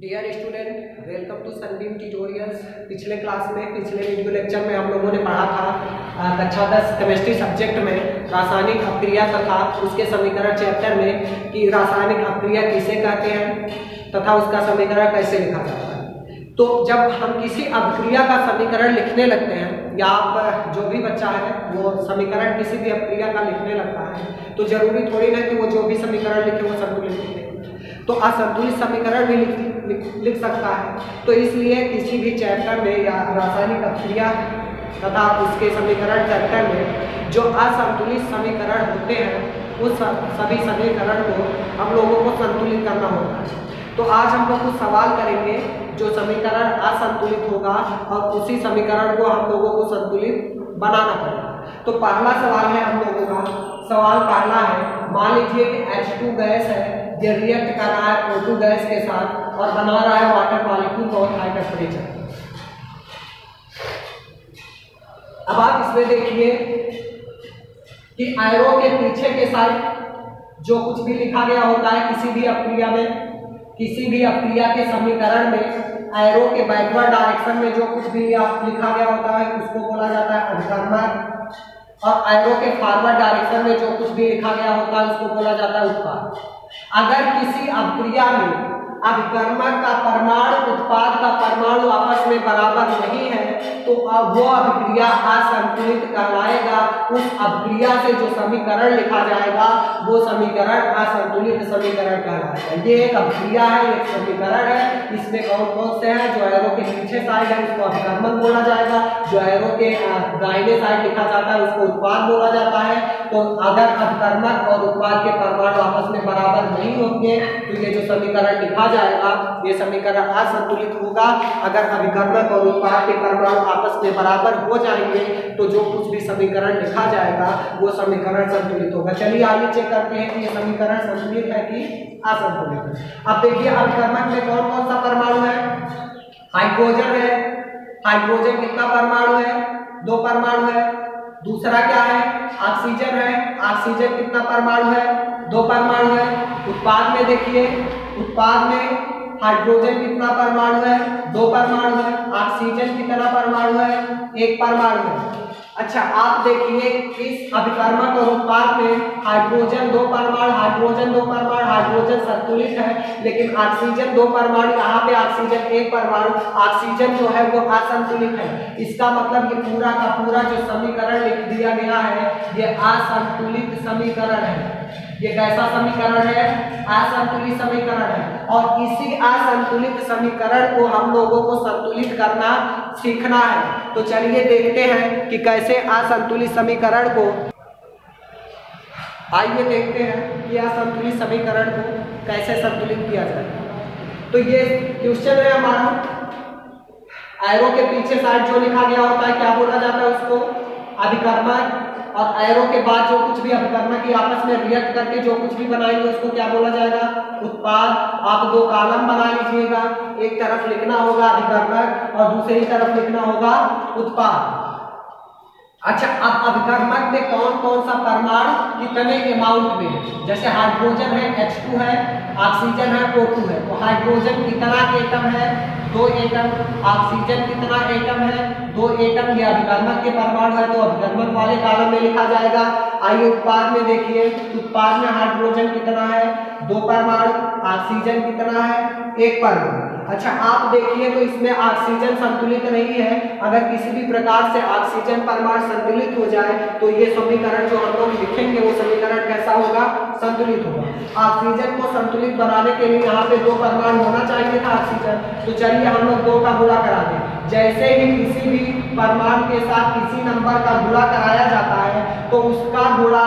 Dear student, welcome to Sunbeam tutorials. पिछले class में पिछले वीडियो लेक्चर में हम लोगों ने पढ़ा था कक्षा 10 केमिस्ट्री सब्जेक्ट में रासायनिक अपक्रिया तथा उसके समीकरण चैप्टर में कि रासायनिक अपक्रिया किसे कहते हैं तथा उसका समीकरण कैसे लिखा जाता है। तो जब हम किसी अपक्रिया का समीकरण लिखने लगते हैं या आप जो भी बच्चा है वो समीकरण किसी भी अपक्रिया का लिखने लगता है तो जरूरी थोड़ी ना कि वो जो भी समीकरण लिखे वो संतुलित लिखे, तो असंतुलित समीकरण भी लिख सकता है। तो इसलिए किसी भी चैप्टर में या रासायनिक अपक्रिया तथा उसके समीकरण चैप्टर में जो असंतुलित समीकरण होते हैं उस सभी समीकरण को हम लोगों को संतुलित करना होता है। तो आज हम लोग कुछ सवाल करेंगे जो समीकरण असंतुलित होगा और उसी समीकरण को हम लोगों को संतुलित बनाना पड़ेगा। तो पहला सवाल है हम लोगों का, सवाल पहला है, मान लीजिए कि H2 गैस है, ये रिएक्ट कर रहा है O2 गैस के साथ और बना रहा है वाटर मॉलिक्यूल बहुत हाई टेम्परेचर। अब आप इसमें देखिए कि एरो के पीछे के साइड जो कुछ भी लिखा गया होता है किसी भी अपक्रिया में, किसी भी अपक्रिया के समीकरण में एरो के बैकवर्ड डायरेक्शन में जो कुछ भी लिखा गया होता है उसको बोला जाता है अभिकर्मक, और एरो के फॉरवर्ड डायरेक्शन में जो कुछ भी लिखा गया होता है उसको बोला जाता है उत्पाद। अगर किसी अपक्रिया में अभिकर्मक का परमाणु उत्पाद का परमाणु आपस में बराबर नहीं है तो अब वो अभिक्रिया असंतुलित कहलाएगा। उस अपक्रिया से जो समीकरण लिखा जाएगा वो समीकरण असंतुलित समीकरण कहलाएगा। ये एक अपक्रिया है, एक समीकरण है। इसमें कौन कौन से हैं? जो एरो के पीछे साइड है उसको अभिकर्मक बोला जाएगा, जो एरो के दाहिने साइड लिखा जाता है उसको उत्पाद बोला जाता है। तो अगर अभिकर्मक और उत्पाद के परमाणु आपस में बराबर नहीं होंगे तो ये जो समीकरण लिखा जाएगा ये समीकरण असंतुलित होगा। अगर अभिकर्मक और उत्पाद के परमाणु आपस में बराबर हो जाएंगे तो जो कुछ भी समीकरण लिखा जाएगा वो समीकरण संतुलित होगा। चलिए आइए चेक करते हैं कि ये समीकरण संतुलित है कि असंतुलित है। अब देखिए अभिकर्मक में कौन कौन सा परमाणु है? हाइड्रोजन है। हाइड्रोजन कितना परमाणु है? 2 परमाणु है। दूसरा क्या है? ऑक्सीजन है। ऑक्सीजन कितना परमाणु है? 2 परमाणु है। उत्पाद में देखिए, उत्पाद में हाइड्रोजन कितना परमाणु है? 2 परमाणु है। ऑक्सीजन कितना परमाणु है? 1 परमाणु है। अच्छा आप देखिए इस अभिकर्मक और उत्पाद में हाइड्रोजन 2 परमाणु, हाइड्रोजन 2 परमाणु, हाइड्रोजन संतुलित है, लेकिन ऑक्सीजन 2 परमाणु, यहाँ पे ऑक्सीजन 1 परमाणु, ऑक्सीजन जो है वो असंतुलित है। इसका मतलब ये पूरा का पूरा जो समीकरण लिख दिया गया है ये असंतुलित समीकरण है। ये कैसा समीकरण है? असंतुलित समीकरण है। और इसी असंतुलित समीकरण को हम लोगों को संतुलित करना सीखना है। तो चलिए देखते हैं कि कैसे असंतुलित समीकरण को, आइए देखते हैं कि असंतुलित समीकरण को कैसे संतुलित किया जाए। तो ये क्वेश्चन है हमारा, एरो के पीछे साइड जो लिखा गया होता है क्या बोला जाता है उसको? अभिकर्मक, और एरो के बाद जो कुछ भी अभिकर्मक की आपस में रिएक्ट करके जो कुछ भी बनाएंगे उसको क्या बोला जाएगा? उत्पाद। आप 2 कॉलम बना लीजिएगा, एक तरफ लिखना होगा अभिकर्मक और दूसरी तरफ लिखना होगा उत्पाद। अच्छा अब अभिकर्मक में कौन कौन सा परमाणु कितने अमाउंट में, जैसे हाइड्रोजन है H2 है, ऑक्सीजन है O2 है, तो हाइड्रोजन कितना एटम है? 2 एटम। ऑक्सीजन कितना एटम है? 2 एटम। ये अभिकर्मक के परमाणु है तो अभिकर्मक वाले कॉलम में लिखा जाएगा। आइए उत्पाद में देखिए, उत्पाद में हाइड्रोजन कितना है? 2 परमाणु। ऑक्सीजन कितना है? 1 परमाणु। अच्छा आप देखिए तो इसमें ऑक्सीजन संतुलित नहीं है। अगर किसी भी प्रकार से ऑक्सीजन परमाणु संतुलित हो जाए तो ये समीकरण जो हम लोग लिखेंगे वो समीकरण कैसा होगा? संतुलित होगा। ऑक्सीजन को संतुलित बनाने के लिए यहाँ पे 2 परमाणु होना चाहिए था ऑक्सीजन, तो चलिए हम लोग 2 का गुणा करा दें। जैसे ही किसी भी परमाणु के साथ किसी नंबर का गुणा कराया जाता है तो उसका गुणा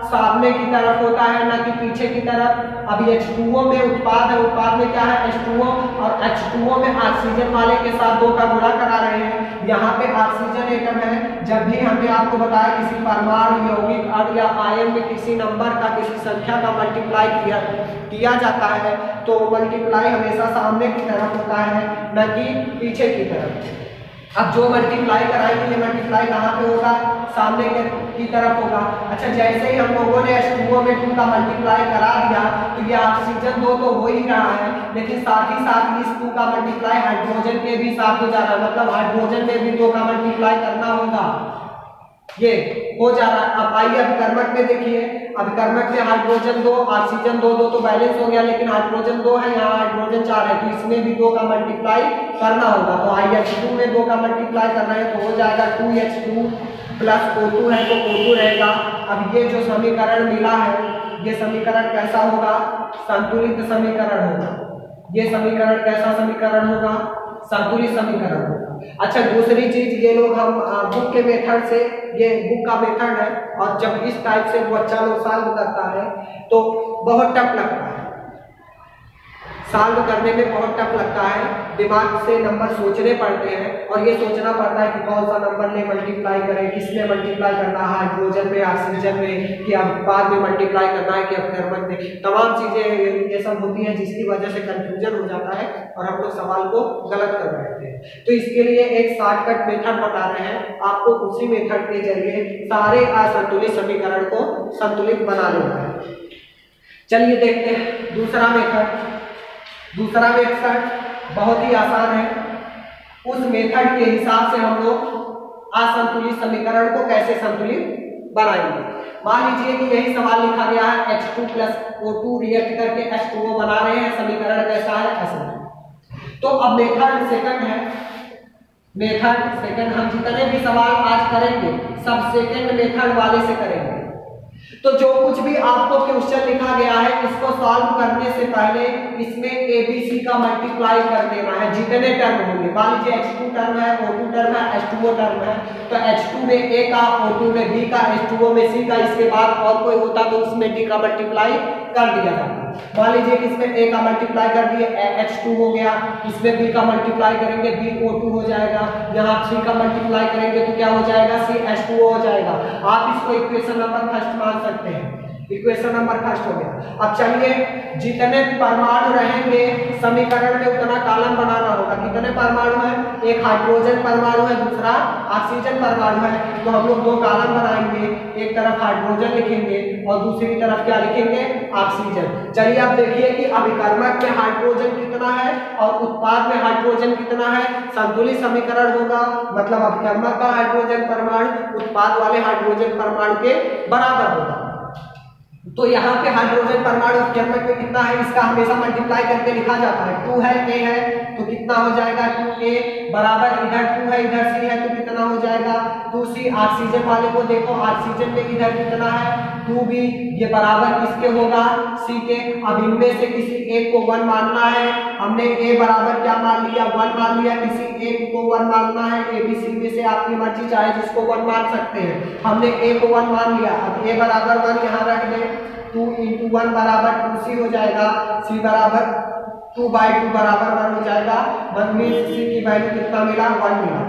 सामने की तरफ होता है ना कि पीछे की तरफ। अभी H2O में उत्पाद है, उत्पाद में क्या है? H2O, और H2O में ऑक्सीजन वाले के साथ 2 का गुणा करा रहे हैं। यहाँ पे ऑक्सीजन एटम है। जब भी हमने आपको बताया किसी परमाणु, यौगिक, अणु या आयन में किसी नंबर का, किसी संख्या का मल्टीप्लाई किया जाता है तो मल्टीप्लाई हमेशा सामने की तरफ होता है न कि पीछे की तरफ। अब जो मल्टीप्लाई कराएंगे ये मल्टीप्लाई कहाँ पे होगा, सामने की तरफ होगा। अच्छा जैसे ही हम लोगों ने H2O में 2 का मल्टीप्लाई करा दिया तो ये ऑक्सीजन 2 तो हो ही रहा है, लेकिन साथ ही साथ इस 2 का मल्टीप्लाई हाइड्रोजन के भी साथ हो जा रहा है, मतलब हाइड्रोजन में भी 2 का मल्टीप्लाई करना होगा, ये हो जा रहा है। अब आइए अभिकर्मक में देखिए, अभिकर्मक में हाइड्रोजन 2 ऑक्सीजन 2 2 तो बैलेंस हो गया, लेकिन हाइड्रोजन 2 है, यहाँ हाइड्रोजन 4 है, तो इसमें भी 2 का मल्टीप्लाई करना होगा। तो IH2 में 2 का मल्टीप्लाई करना है तो हो जाएगा 2H2 प्लस O2 है तो O2 रहेगा। अब ये जो समीकरण मिला है ये समीकरण कैसा होगा, संतुलित समीकरण होगा। ये समीकरण कैसा समीकरण होगा, संतुलित समीकरण होगा। अच्छा दूसरी चीज, ये लोग हम बुक के मेथड से, ये बुक का मेथड है और जब इस टाइप से बच्चा लोग सॉल्व करता है तो बहुत टफ लगता है, सॉल्व करने में बहुत टफ लगता है, दिमाग से नंबर सोचने पड़ते हैं और ये सोचना पड़ता है कि कौन सा नंबर ले मल्टीप्लाई करें, किसने मल्टीप्लाई करना है, हाइड्रोजन में ऑक्सीजन में, कि अब बाद में मल्टीप्लाई करना है कि अभिकर्मक में, तमाम चीजें ये सब होती हैं जिसकी वजह से कंफ्यूजन हो जाता है और हम लोग सवाल को गलत कर बैठते हैं। तो इसके लिए एक शॉर्टकट मेथड बता रहे हैं आपको, उसी मेथड के जरिए सारे असंतुलित समीकरण को संतुलित बना लेना है। चलिए देखते हैं दूसरा मेथड। दूसरा मेथड बहुत ही आसान है, उस मेथड के हिसाब से हम लोग असंतुलित समीकरण को कैसे संतुलित बनाएंगे। मान लीजिए कि यही सवाल लिखा गया है, H2 प्लस O2 रिएक्ट करके H2O बना रहे हैं, समीकरण कैसा है, ऐसा। तो अब मेथड सेकंड है, मेथड सेकंड हम जितने भी सवाल आज करेंगे सब सेकंड मेथड वाले से करेंगे। तो जो कुछ भी आपको क्वेश्चन लिखा गया है इसको सॉल्व करने से पहले इसमें ABC का मल्टीप्लाई कर देना है, जितने टर्म होंगे। मान लीजिए H2 टर्म है, O2 टर्म है, H2O टर्म है, तो H2 में A का, O2 में B का, H2O में C का, इसके बाद और कोई होता तो उसमें D का मल्टीप्लाई कर दिया जाता। मान लीजिए कि इसमें A का मल्टीप्लाई कर दिए, H2 हो गया, इसमें B का मल्टीप्लाई करेंगे BO2 हो जाएगा, यहाँ C का मल्टीप्लाई करेंगे तो क्या हो जाएगा, CH2O हो जाएगा। आप इसको इक्वेशन नंबर फर्स्ट मान सकते हैं, इक्वेशन नंबर फर्स्ट हो गया। अब चलिए जितने परमाणु रहेंगे समीकरण में उतना कॉलम बनाना होगा। कितने परमाणु है, एक हाइड्रोजन परमाणु है, दूसरा ऑक्सीजन परमाणु है, तो हम लोग 2 कॉलम बनाएंगे, एक तरफ हाइड्रोजन लिखेंगे और दूसरी तरफ क्या लिखेंगे, ऑक्सीजन। चलिए अब देखिए कि अभिकर्मक में हाइड्रोजन कितना है और उत्पाद में हाइड्रोजन कितना है, संतुलित समीकरण होगा, मतलब अभिकर्मक का हाइड्रोजन परमाणु उत्पाद वाले हाइड्रोजन परमाणु के बराबर होगा। तो यहाँ पे हाइड्रोजन परमाणु अभिकर्मक में कितना है, इसका हमेशा मल्टीप्लाई करके लिखा जाता है। 2 है, A है तो कितना हो जाएगा, 2A बराबर इधर 2 है, इधर C है तो कितना हो जाएगा, 2C। ऑक्सीजन वाले को देखो, ऑक्सीजन में इधर कितना है, 2B, ये बराबर किसके होगा, C के। अब इनमें से किसी एक को 1 मानना है, हमने A बराबर क्या मान लिया, 1 मान लिया, किसी एक को 1 मानना है, ABC में से आपकी मर्जी, चाहे जिसको 1 मान सकते हैं। हमने A को 1 मान लिया, अब A बराबर 1 यहाँ रख दें, 2 × 1 बराबर 2C हो जाएगा, C बराबर 2/2 बराबर 1 हो जाएगा। 1 में C की वैल्यू कितना मिला, 1 मिला।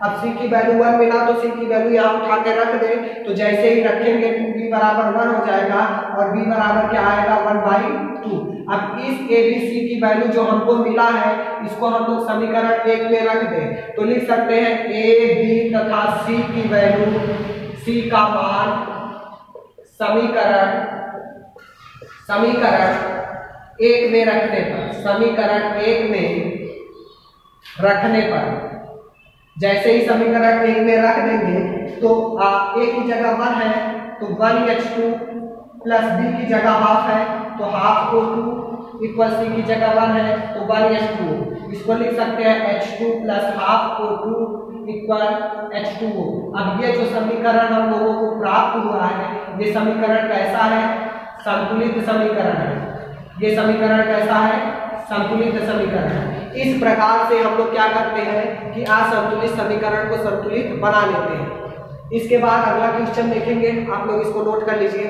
अब C की वैल्यू 1 मिला तो C की वैल्यू यहाँ उठा के रख दे, तो जैसे ही रखेंगे 2B बराबर 1 हो जाएगा और B बराबर क्या आएगा, 1/2। अब इस ABC की वैल्यू जो हमको मिला है इसको हम लोग समीकरण 1 में रख दें, तो लिख सकते हैं A, B तथा C की वैल्यू, C का मान समीकरण 1 में रखने पर, समीकरण 1 में रखने पर, जैसे ही समीकरण 1 में रख देंगे तो A की जगह 1 है तो 1H2 प्लस B की जगह हाफ है तो हाफ O2 इक्वल C की जगह 1 है तो 1H2। इसको लिख सकते हैं H2 plus half O2 equal H2O। अब ये जो समीकरण हम लोगों को प्राप्त हुआ है ये समीकरण कैसा है, संतुलित समीकरण है। ये समीकरण कैसा है, संतुलित समीकरण है। इस प्रकार से हम लोग क्या करते हैं कि असंतुलित समीकरण को संतुलित बना लेते हैं। इसके बाद अगला क्वेश्चन देखेंगे, आप लोग इसको नोट कर लीजिए।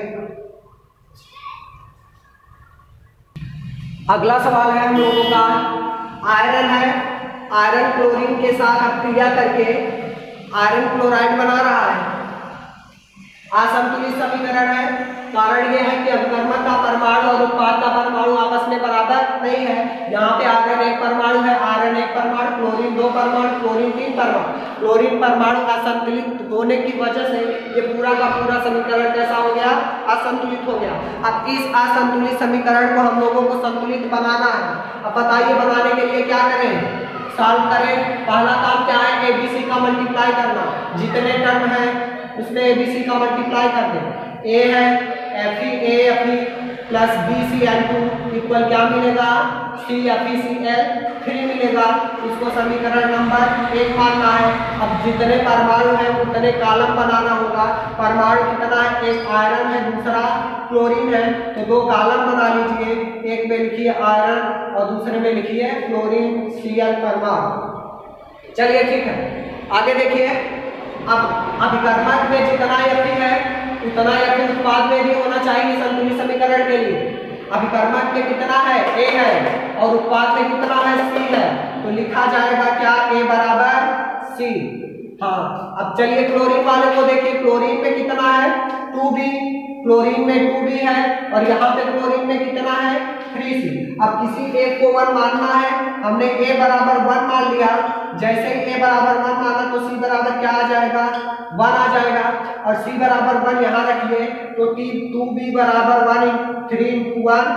अगला सवाल है हम लोगों का, आयरन है, आयरन क्लोरीन के साथ क्रिया करके आयरन क्लोराइड बना रहा है। असंतुलित समीकरण है। कारण ये है कि अभिकर्मक का परमाणु और उत्पाद का परमाणु आपस में बराबर नहीं है। यहाँ पे आयरन एक परमाणु है, आयरन एक परमाणु, क्लोरीन दो परमाणु, क्लोरीन तीन परमाणु। क्लोरीन परमाणु असंतुलित होने की वजह से ये पूरा का पूरा समीकरण कैसा हो गया, असंतुलित हो गया। अब इस असंतुलित समीकरण को हम लोगों को संतुलित बनाना है। अब बताइए बनाने के लिए क्या करें, सॉल्व करें। पहला काम क्या है, एबीसी का मल्टीप्लाई करना। जितने टर्म है उसमें एबीसी का मल्टीप्लाई कर दें। ए है FeAFe प्लस BCl2 इक्वल क्या मिलेगा, CFeCl3 मिलेगा। इसको समीकरण नंबर 1 मानना है। अब जितने परमाणु है उतने कॉलम बनाना होगा। परमाणु कितना है, एक आयरन है, दूसरा क्लोरीन है, तो दो कॉलम बना लीजिए। एक में लिखिए आयरन और दूसरे में लिखिए क्लोरीन Cl परमाणु। चलिए ठीक है, आगे देखिए। अब अभिकर्मक में जितना Fe है उतना Fe उत्पाद में भी होना चाहिए संतुलित समीकरण के लिए। अभिकर्मक में कितना है, A है, और उत्पाद में कितना है, C है, तो लिखा जाएगा क्या, A बराबर C। हाँ, अब चलिए क्लोरीन वाले को देखिए। क्लोरीन में कितना है, 2B, क्लोरीन में 2B है, और यहाँ पे क्लोरीन में कितना है, 3C। अब किसी एक को 1 मानना है, हमने A बराबर 1 मान लिया। जैसे ही A बराबर 1 माना तो C बराबर क्या आ जाएगा, 1 आ जाएगा, और C बराबर 1 यहाँ रखिए तो 2B बराबर 1 3 into 1,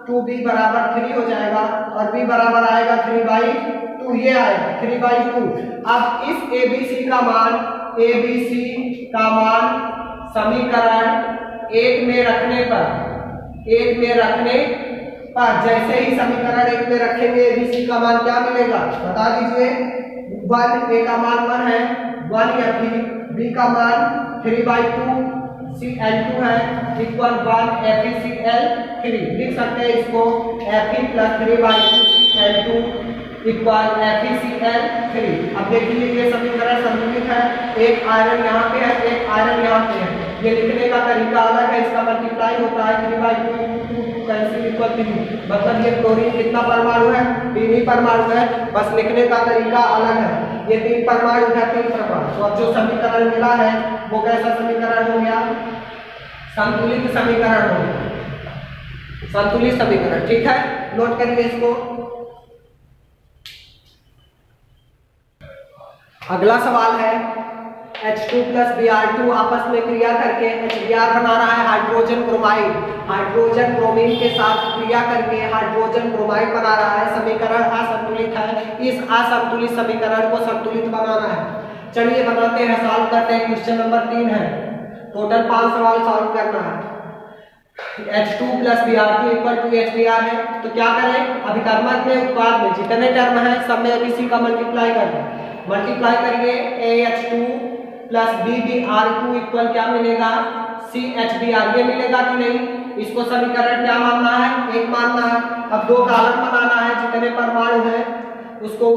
2B बराबर 3 हो जाएगा, और B बराबर आएगा 3/2, ये आएगा 3/2। अब इस ABC का मान समीकरण 1 में रखने पर जैसे ही समीकरण 1 में रखेंगे ABC का मान क्या मिलेगा, बता दीजिए। 1, A का मान 1 है, 1 Fe, B का मान 3/2 Cl2 है, इक्वल 1 FeCl3। लिख सकते हैं इसको Fe plus 3/2 Cl2 equal FeCl3। अब देखिए ये समीकरण संतुलित है। एक आयरन यहाँ पे है, एक आयरन यहाँ पे है। ये लिखने का तरीका अलग है, इसका मल्टीप्लाई होता है 3/2 कैंसिल इक्वल 3। मतलब ये क्लोरीन कितना परमाणु है, 3 ही परमाणु है, बस लिखने का तरीका अलग है। ये 3 परमाणु है, 3 परमाणु। तो अब जो समीकरण मिला है वो कैसा समीकरण हो गया, संतुलित समीकरण हो गया, संतुलित समीकरण। ठीक है, नोट करिए इसको। अगला सवाल है, H2 प्लस Br2 आपस में क्रिया करके HBr बना रहा है हाइड्रोजन ब्रोमाइड। हाइड्रोजन ब्रोमीन के साथ क्रिया करके हाइड्रोजन ब्रोमाइड बना रहा है। समीकरण असंतुलित है। इस असंतुलित समीकरण को संतुलित बनाना है। चलिए बनाते हैं, सॉल्व करते हैं। क्वेश्चन नंबर 3 है, टोटल 5 सवाल सॉल्व करना है। H2 plus Br2 equal to HBr है, तो क्या करें, अभिकर्मक में उत्पाद में जितने टर्म है सब में ABC का मल्टीप्लाई कर दें। मल्टीप्लाई करिए, AH2 प्लस BBr2 इक्वल क्या मिलेगा, CHBr। ये मिलेगा कि नहीं, इसको समीकरण क्या मानना है, 1 मानना है। अब दो कॉलम बनाना है, जितने परमाणु है उसको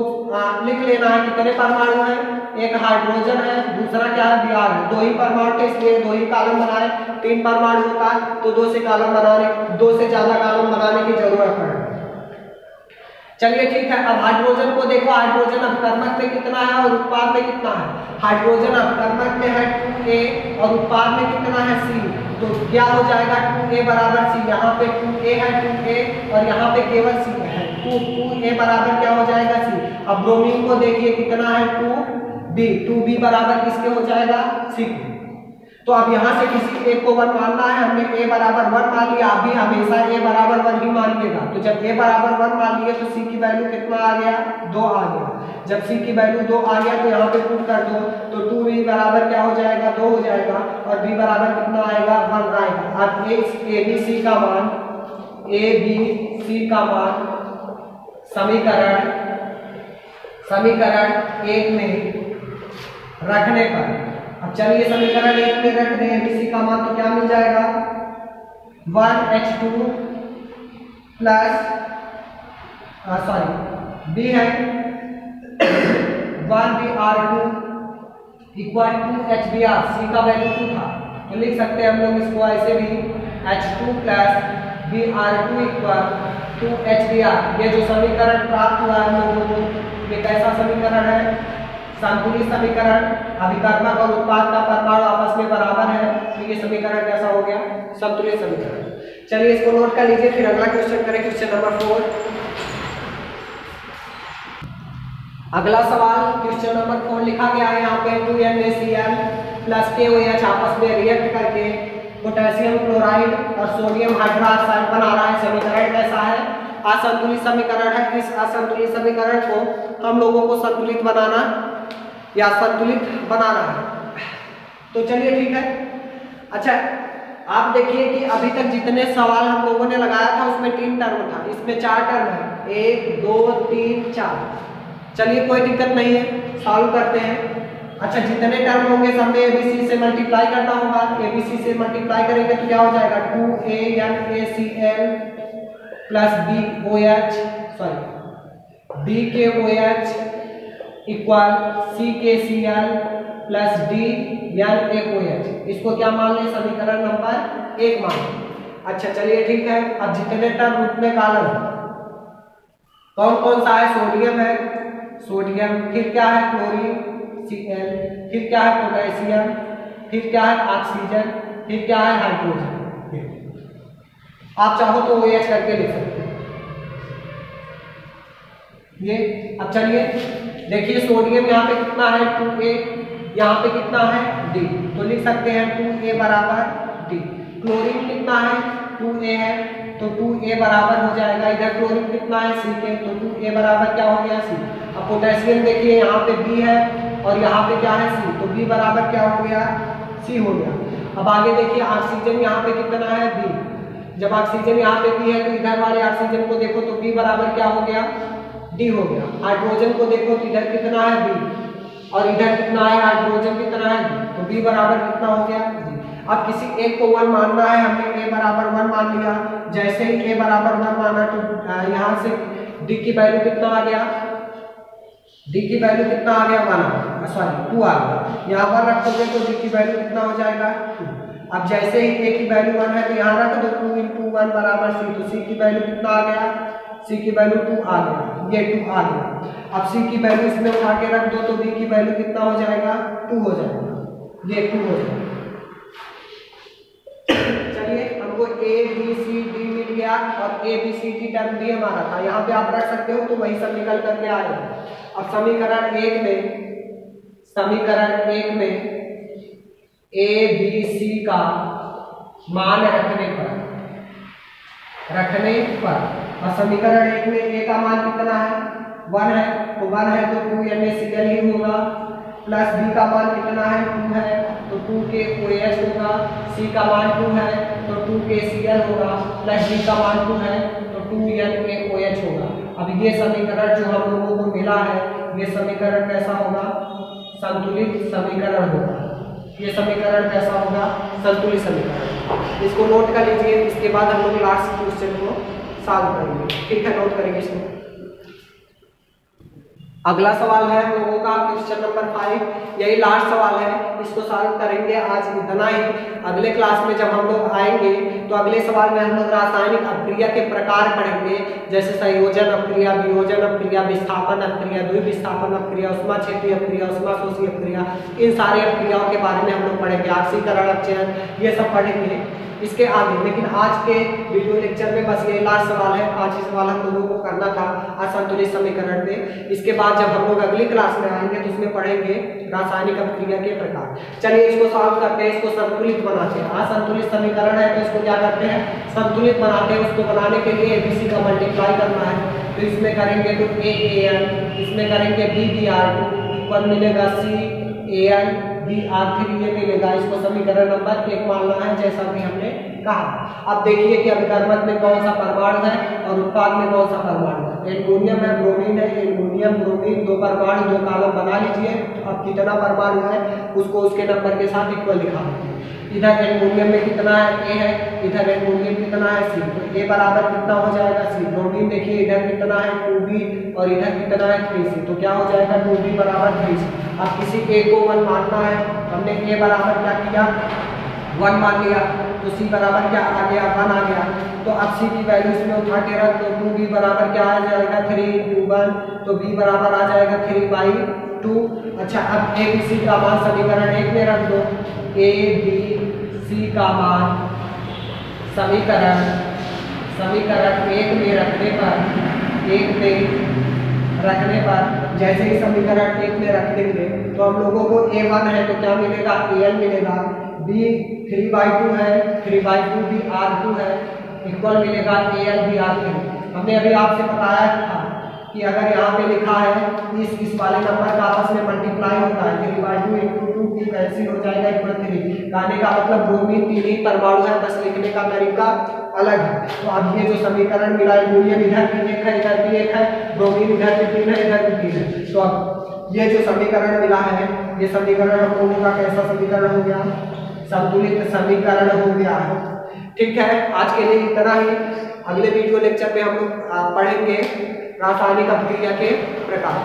लिख लेना है, कितने परमाणु है, एक हाइड्रोजन है, दूसरा क्या है, Br है। 2 ही परमाणु थे इसलिए 2 ही कॉलम बनाए। 3 परमाणु होता है तो 2 से ज्यादा कॉलम बनाने की जरूरत है। चलिए ठीक है, अब हाइड्रोजन को देखो। हाइड्रोजन अभिकर्मक में कितना है और उत्पाद में कितना है। हाइड्रोजन अभिकर्मक में है 2A और उत्पाद में कितना है, C। तो क्या हो जाएगा, 2A बराबर C। यहाँ पे 2A है, 2A, और यहाँ पे केवल C है, 2A बराबर क्या हो जाएगा, C। अब ब्रोमीन को देखिए कितना है, 2B बराबर किसके हो जाएगा, C। तो अब यहाँ से किसी एक को 1 मानना है। हमने A बराबर 1 मान लिया, आप भी हमेशा A बराबर 1 ही मानिएगा। तो जब A बराबर 1 मान लिए तो C की वैल्यू कितना आ गया, 2 आ गया। जब C की वैल्यू 2 आ गया तो यहाँ पे पुट कर दो, तो 2B बराबर क्या हो जाएगा, 2 हो जाएगा, और B बराबर कितना आएगा, 1 आएगा। अब ABC का मान समीकरण 1 में रखने पर, अब चलिए समीकरण 1 में रख दें ABC का मान, तो क्या मिल जाएगा, 1H2 प्लस B है 1Br2 equal to HBr। C का वैल्यू 2 था, तो लिख सकते हैं हम लोग इसको ऐसे भी, H2 plus Br2 equal to HBr। ये जो समीकरण प्राप्त हुआ है हम लोगों को, ये कैसा समीकरण है, संतुलित समीकरण, अभिकर्मक और उत्पाद का परमाणु आपस में बराबर है, तो ये समीकरण कैसा हो गया? संतुलित समीकरण। चलिए इसको नोट कर लीजिए, फिर अगला क्वेश्चन करें, क्वेश्चन नंबर 4। अगला सवाल क्वेश्चन नंबर 4 लिखा गया है यहाँ पे 2NaCl प्लस KOH आपस में रिएक्ट करके पोटेशियम क्लोराइड और सोडियम हाइड्रोक्साइड बना रहा है। समीकरण कैसा है? असंतुलित समीकरण है। इस असंतुलित समीकरण को हम लोगों को संतुलित बनाना या संतुलित बनाना है। तो चलिए ठीक है। अच्छा, आप देखिए कि अभी तक जितने सवाल हम लोगों ने लगाया था उसमें 3 टर्म था, इसमें 4 टर्म है, 1 2 3 4। चलिए कोई दिक्कत नहीं है, सॉल्व करते हैं। अच्छा, जितने टर्म होंगे सब में ABC से मल्टीप्लाई करना होगा। ABC से मल्टीप्लाई करेंगे तो क्या हो जाएगा? 2NaCl plus BKOH equal CKCl plus DNaOH। इसको क्या मान लें? समीकरण नंबर 1 मान लें। अच्छा चलिए ठीक है। अब जितने टर्म उतने कॉलम, कौन कौन सा है? सोडियम है, सोडियम, फिर क्या है? क्लोरीन Cl, फिर क्या है? पोटेशियम, फिर क्या है? ऑक्सीजन, फिर क्या है? हाइड्रोजन। आप चाहो तो OH करके लिख सकते हैं ये। अब चलिए देखिए, सोडियम यहाँ पे कितना है? 2A, यहाँ पे कितना है? D, तो लिख सकते हैं 2A बराबर D। क्लोरीन कितना है? 2A है, तो 2A बराबर हो जाएगा, इधर क्लोरीन कितना है? C के, तो 2A बराबर क्या हो गया? C। अब पोटेशियम देखिए, यहाँ पे B है और यहाँ पे क्या है? C, तो B बराबर क्या हो गया? C हो गया। अब आगे देखिए, ऑक्सीजन यहाँ पे कितना है? B। जब ऑक्सीजन यहाँ पे B है तो इधर वाले ऑक्सीजन को देखो तो B बराबर क्या हो गया? D हो गया। हाइड्रोजन को देखो तो इधर कितना है? B, और इधर कितना है? हाइड्रोजन कितना है? D, तो B बराबर कितना हो गया? D। अब किसी एक को 1 मानना है, हमने A बराबर 1 मान लिया। जैसे ही A बराबर 1 माना तो यहाँ से D की वैल्यू कितना आ गया? D की वैल्यू कितना आ गया? 1, सॉरी 2 आ गया। यहाँ 1 रखोगे तो D की वैल्यू कितना हो जाएगा? 2। अब जैसे ही A की वैल्यू 1 है तो यहाँ रख दो 2 × 1 बराबर C, तो C की वैल्यू कितना आ गया? C की वैल्यू 2 आ गया, ये 2 आ गया। अब C की वैल्यू इसमें उठा के रख दो तो B की वैल्यू कितना हो जाएगा? 2 हो जाएगा, ये 2 हो जाएगा। चलिए हमको A B C D मिल गया और A B C D term भी हमारा था, यहाँ पे आप रख सकते हो तो वही सब निकल करके आएगा। अब समीकरण 1 में A B C का मान रखने पर और समीकरण 1 में A का मान कितना है? 1 है, तो 1 है तो 2NaCl ही होगा, प्लस B का मान कितना है? 2 है, तो 2KOH होगा, C का मान 2 है तो 2KCl होगा, प्लस D का मान 2 है तो 2NaOH होगा। अब ये समीकरण जो हम लोगों को मिला है, ये समीकरण कैसा होगा? संतुलित समीकरण होगा। ये समीकरण कैसा होगा? संतुलित समीकरण। इसको नोट कर लीजिए, इसके बाद हम लोग लास्ट क्वेश्चन को सॉल्व करेंगे। ठीक है, नोट करेंगे इसको। अगला सवाल है हम लोगों का क्वेश्चन नंबर 5, यही लास्ट सवाल है, इसको सॉल्व करेंगे आज इतना ही। अगले क्लास में जब हम लोग आएंगे तो अगले सवाल में हम लोग रासायनिक अपक्रिया के प्रकार पढ़ेंगे, जैसे संयोजन अपक्रिया, वियोजन अपक्रिया, विस्थापन अपक्रिया, द्विविस्थापन अपक्रिया, ऊष्माक्षेपी अपक्रिया, ऊष्माशोषी अपक्रिया, इन सारी अपक्रियाओं के बारे में हम लोग पढ़ेंगे। ऑक्सीकरण, अपचयन, ये सब पढ़ेंगे इसके आगे। लेकिन आज के वीडियो लेक्चर में बस ये लास्ट सवाल है, आज ही सवाल हम लोगों को करना था असंतुलित समीकरण पे। इसके बाद जब हम लोग अगली क्लास में आएंगे तो उसमें पढ़ेंगे रासायनिक अपक्रिया के प्रकार। चलिए इसको सॉल्व करते हैं, इसको संतुलित बनाते हैं। असंतुलित समीकरण है तो इसको क्या करते हैं? संतुलित बनाते हैं। उसको बनाने के लिए ABC का मल्टीप्लाई करना है, तो इसमें करेंगे तो AAN, इसमें करेंगे BBr2 इक्वल मिलेगा CAl BR3 ये मिलेगा। इसको समीकरण नंबर 1 मानना है, जैसा कि हमने कहा। अब देखिए कि अभिकर्मक में कौन सा परमाणु है और उत्पाद में कौन सा परमाणु है। एल्युमिनियम है, ब्रोमीन है, एल्युमिनियम ब्रोमीन 2 परमाणु 2 कॉलम बना लीजिए। अब कितना परमाणु है उसको उसके नंबर के साथ इक्वल लिखा दीजिए। इधर एल्युमिनियम में कितना है? A है, इधर एल्युमिनियम कितना है? C, तो A बराबर कितना हो जाएगा? C। ब्रोमीन देखिए इधर कितना है? 2B और इधर कितना है? 3C, तो क्या हो जाएगा? 2B बराबर 3C। अब किसी A को 1 मानना है, हमने A बराबर क्या किया? 1 मान लिया, तो C बराबर क्या आ गया? 1 आ गया। तो अब C की वैल्यू इसमें उठा के रख, तो 2B बराबर क्या आ जाएगा? 3 × 1, तो B बराबर आ जाएगा 3/2। 2। अच्छा, अब ए बी सी का मान समीकरण 1 में रख दो। ए बी सी का मान समीकरण 1 में रखने पर जैसे ही समीकरण 1 में रख देंगे तो हम लोगों को A1 है तो क्या मिलेगा, AL मिलेगा। B 3/2 है, 3/2 भी R2 है, इक्वल मिलेगा AL भी R3। हमने अभी आपसे बताया था कि अगर यहाँ पे लिखा है इस वाले नंबर का आपस में मल्टीप्लाई होता है, 3/2 × 2 2 कैंसिल हो जाएगा, इक्वल 3। कहने का मतलब ब्रोमीन 3 ही परमाणु है, बस लिखने का तरीका अलग है। तो अब ये जो समीकरण मिला है, यूनियन इधर भी 1 है, इधर भी 1 है, ब्रोमीन इधर भी 3 है, इधर भी 3 है। तो अब ये जो समीकरण मिला है, ये समीकरण हम लोगों का कैसा समीकरण हो गया, संतुलित समीकरण हो गया है। ठीक है, आज के लिए इतना ही। अगले वीडियो लेक्चर में हम लोग पढ़ेंगे रासायनिक अभिक्रिया के प्रकार।